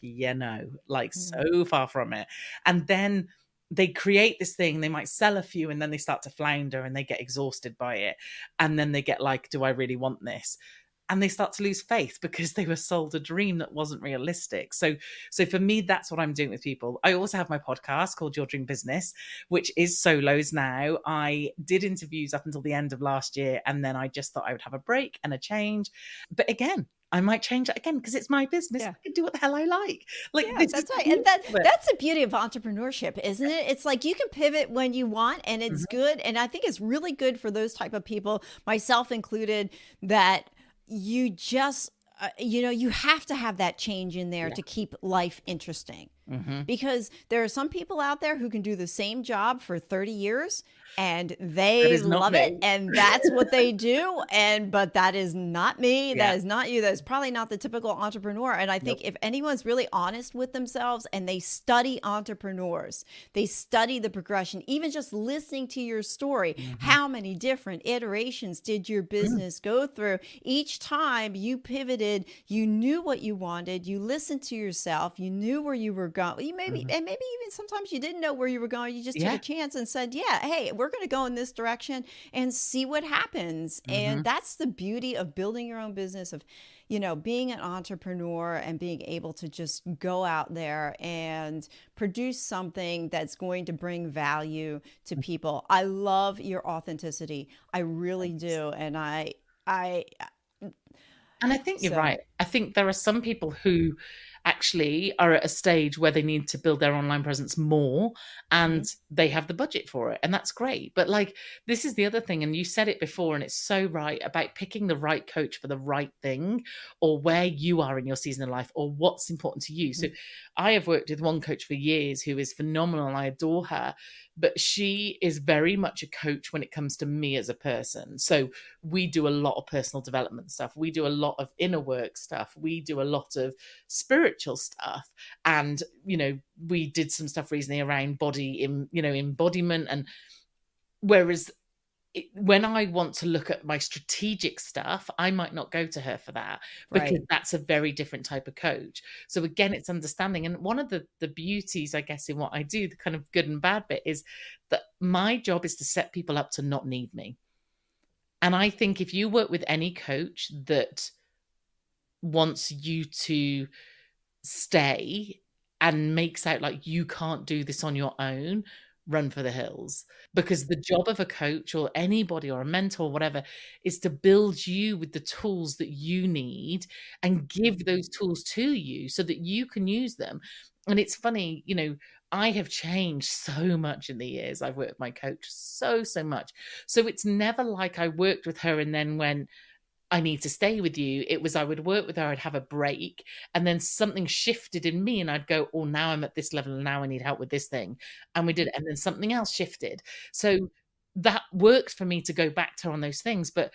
so far from it. And then they create this thing, they might sell a few, and then they start to flounder and they get exhausted by it. And then they get like, do I really want this? And they start to lose faith because they were sold a dream that wasn't realistic. So for me, that's what I'm doing with people. I also have my podcast called Your Dream Business, which is solos now. I did interviews up until the end of last year, and then I just thought I would have a break and a change. But again, I might change it again because it's my business. I can do what the hell I like. That's right. And that's the beauty of entrepreneurship, isn't it? It's like you can pivot when you want, and it's good. And I think it's really good for those type of people, myself included, that you just, you have to have that change in there to keep life interesting. Because there are some people out there who can do the same job for 30 years and That they is not love it, me. and that's what they do. But that is not me. Yeah. That is not you. That's probably not the typical entrepreneur. And I think Nope. if anyone's really honest with themselves and they study entrepreneurs, they study the progression, even just listening to your story, how many different iterations did your business go through? Each time you pivoted, you knew what you wanted, you listened to yourself, you knew where you were going. You maybe, and maybe even sometimes you didn't know where you were going. You just took a chance and said, yeah, hey, we're going to go in this direction and see what happens. And that's the beauty of building your own business, of, you know, being an entrepreneur and being able to just go out there and produce something that's going to bring value to people. I love your authenticity. I really do. And And I think you're right. I think there are some people who actually are at a stage where they need to build their online presence more, and they have the budget for it. And that's great. But like, this is the other thing. And you said it before, and it's so right, about picking the right coach for the right thing, or where you are in your season of life, or what's important to you. So I have worked with one coach for years who is phenomenal, and I adore her, but she is very much a coach when it comes to me as a person. So we do a lot of personal development stuff. We do a lot of inner work stuff. We do a lot of spiritual stuff. And, you know, we did some stuff recently around body, embodiment. And whereas when I want to look at my strategic stuff, I might not go to her for that, because that's a very different type of coach. So again, it's understanding. And one of the beauties, I guess, in what I do, the kind of good and bad bit, is that my job is to set people up to not need me. And I think if you work with any coach that wants you to stay and makes out like you can't do this on your own, run for the hills. Because the job of a coach, or anybody, or a mentor, or whatever, is to build you with the tools that you need and give those tools to you so that you can use them. And it's funny, you know, I have changed so much in the years I've worked with my coach, so much. So it's never like I worked with her and then went, I need to stay with you. It was, I would work with her, I'd have a break, and then something shifted in me and I'd go, oh, now I'm at this level and now I need help with this thing. And we did it. And then something else shifted. So that works for me to go back to her on those things. But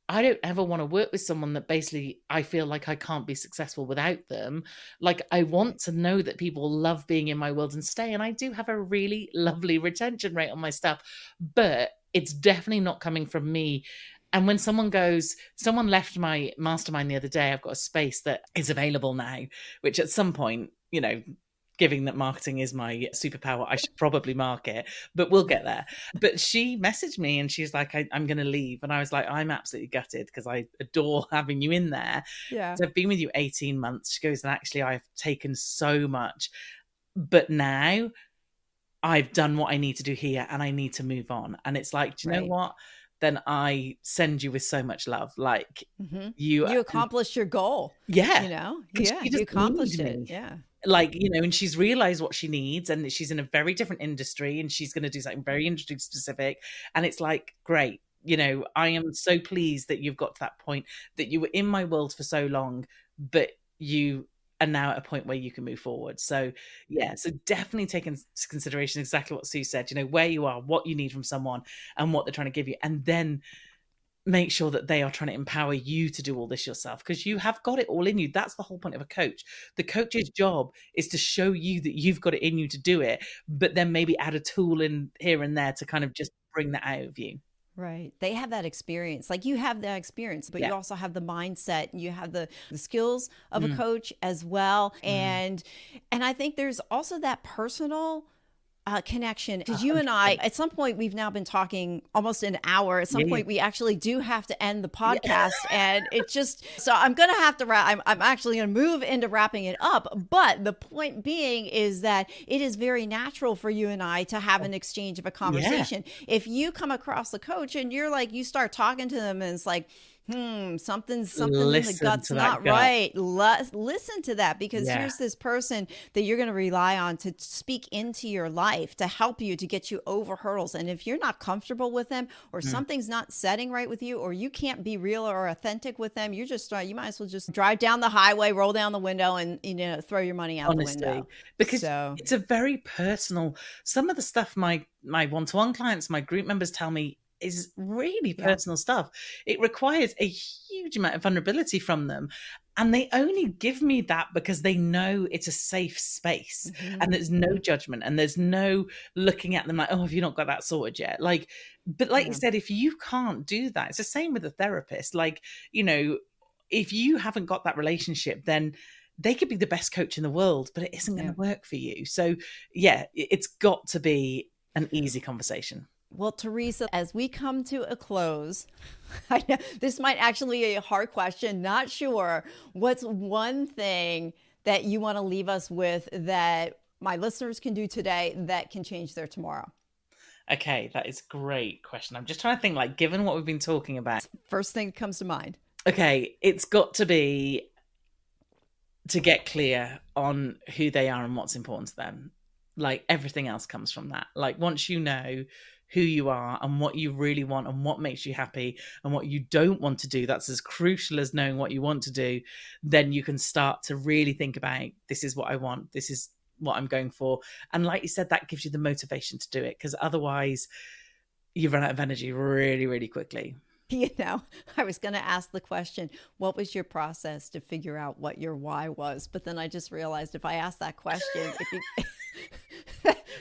I don't ever want to work with someone that basically I feel like I can't be successful without them. Like, I want to know that people love being in my world and stay. And I do have a really lovely retention rate on my stuff, but it's definitely not coming from me. And when someone left my mastermind the other day, I've got a space that is available now, which at some point, you know, given that marketing is my superpower, I should probably market, but we'll get there. But she messaged me and she's like, I'm going to leave. And I was like, I'm absolutely gutted because I adore having you in there. Yeah. So I've been with you 18 months. She goes, and actually I've taken so much, but now I've done what I need to do here and I need to move on. And it's like, do you know what? Then I send you with so much love. Like you accomplished your goal. Yeah. You know? Yeah. You accomplished it. Yeah. Like, you know, and she's realized what she needs, and she's in a very different industry, and she's going to do something very industry specific. And it's like, great. You know, I am so pleased that you've got to that point, that you were in my world for so long, but you are now at a point where you can move forward. So yeah, so definitely take into consideration exactly what Sue said, you know, where you are, what you need from someone and what they're trying to give you. And then make sure that they are trying to empower you to do all this yourself, because you have got it all in you. That's the whole point of a coach. The coach's job is to show you that you've got it in you to do it, but then maybe add a tool in here and there to kind of just bring that out of you. Right. They have that experience. Like, you have that experience, but you also have the mindset, you have the skills of a coach as well. And I think there's also that personal connection, because you and I, at some point, we've now been talking almost an hour. At some point, we actually do have to end the podcast, and it's just, so I'm going to have to wrap. I'm actually going to move into wrapping it up. But the point being is that it is very natural for you and I to have an exchange of a conversation. If you come across the coach and you're like, you start talking to them and it's like, Something's in the gut's not right. Listen to that, because here's this person that you're going to rely on to speak into your life, to help you, to get you over hurdles. And if you're not comfortable with them, or something's not setting right with you, or you can't be real or authentic with them, you might as well just drive down the highway, roll down the window, and throw your money out the window. Because it's a very personal. Some of the stuff my one-to-one clients, my group members tell me is really personal stuff. It requires a huge amount of vulnerability from them. And they only give me that because they know it's a safe space, and there's no judgment, and there's no looking at them like, oh, have you not got that sorted yet? But you said, if you can't do that, it's the same with a therapist. If you haven't got that relationship, then they could be the best coach in the world, but it isn't going to work for you. So it's got to be an easy conversation. Well, Teresa, as we come to a close, I know this might actually be a hard question. Not sure. What's one thing that you want to leave us with that my listeners can do today that can change their tomorrow? Okay, that is a great question. I'm just trying to think, given what we've been talking about. First thing that comes to mind. Okay, it's got to be to get clear on who they are and what's important to them. Everything else comes from that. Once you know who you are and what you really want and what makes you happy and what you don't want to do, that's as crucial as knowing what you want to do. Then you can start to really think about, this is what I want, this is what I'm going for. And like you said, that gives you the motivation to do it, because otherwise you run out of energy really, really quickly. I was going to ask the question, what was your process to figure out what your why was? But then I just realized, if I ask that question,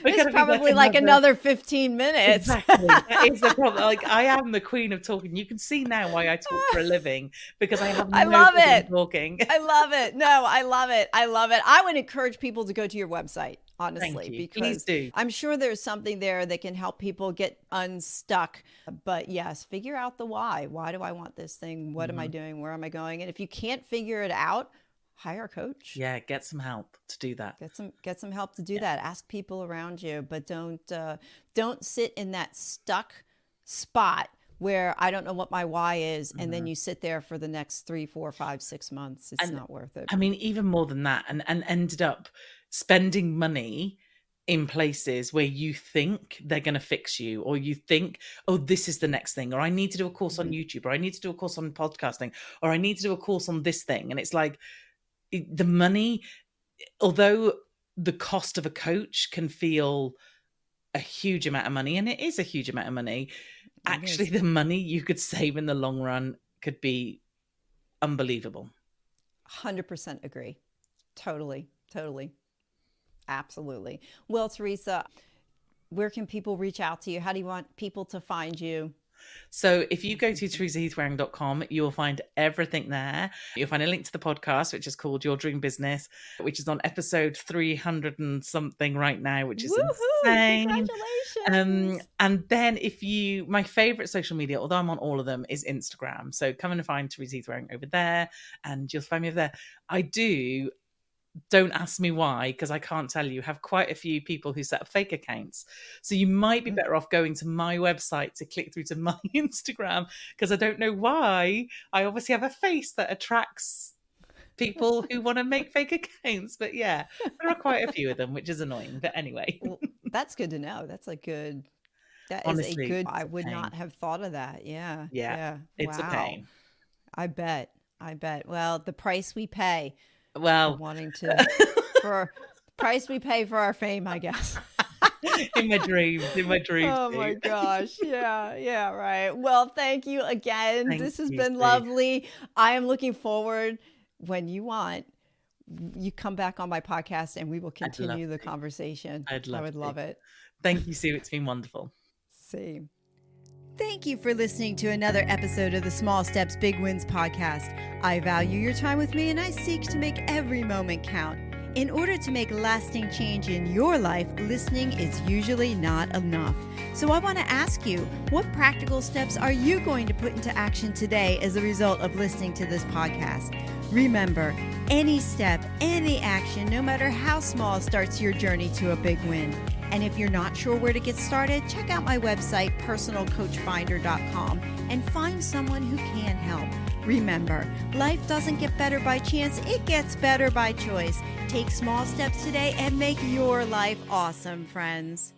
it's probably another 15 minutes. Exactly. That is the problem. I am the queen of talking. You can see now why I talk for a living, because I have talking. I love it. No, I love it. I would encourage people to go to your website, honestly, because I'm sure there's something there that can help people get unstuck. But yes, figure out the why. Why do I want this thing? What am I doing? Where am I going? And if you can't figure it out, hire a coach. Yeah, get some help to do that. Get some help to do that. Ask people around you, but don't sit in that stuck spot where I don't know what my why is, and then you sit there for the next 3, 4, 5, 6 months. It's not worth it. I mean, even more than that, and ended up spending money in places where you think they're going to fix you, or you think, oh, this is the next thing, or I need to do a course on YouTube, or I need to do a course on podcasting, or I need to do a course on this thing. And it's the money, although the cost of a coach can feel a huge amount of money, and it is a huge amount of money, actually the money you could save in the long run could be unbelievable. 100% agree. Totally. Absolutely. Well, Teresa, where can people reach out to you? How do you want people to find you? So if you go to teresaheathwearing.com, you will find everything there. You'll find a link to the podcast, which is called Your Dream Business, which is on episode 300 and something right now, which is insane. Congratulations. And then my favorite social media, although I'm on all of them, is Instagram. So come and find Teresa Heath-Wearing over there, and you'll find me over there. Don't ask me why, because I can't tell you, have quite a few people who set up fake accounts. So you might be better off going to my website to click through to my Instagram, because I don't know why. I obviously have a face that attracts people who want to make fake accounts. But yeah, there are quite a few of them, which is annoying. But anyway. Well, that's good to know. Honestly, I would not have thought of that. Yeah. It's a pain. I bet. Well, the price we pay. Well, for price we pay for our fame, I guess. in my dreams. Oh my gosh. Yeah, right. Well, thank you again. This has been lovely. I am looking forward, when you want, you come back on my podcast and we will continue the conversation. I would love it. Thank you, Sue. It's been wonderful. Same. Thank you for listening to another episode of the Small Steps, Big Wins podcast. I value your time with me, and I seek to make every moment count. In order to make lasting change in your life, listening is usually not enough. So I want to ask you, what practical steps are you going to put into action today as a result of listening to this podcast? Remember, any step, any action, no matter how small, starts your journey to a big win. And if you're not sure where to get started, check out my website, personalcoachfinder.com, and find someone who can help. Remember, life doesn't get better by chance, it gets better by choice. Take small steps today and make your life awesome, friends.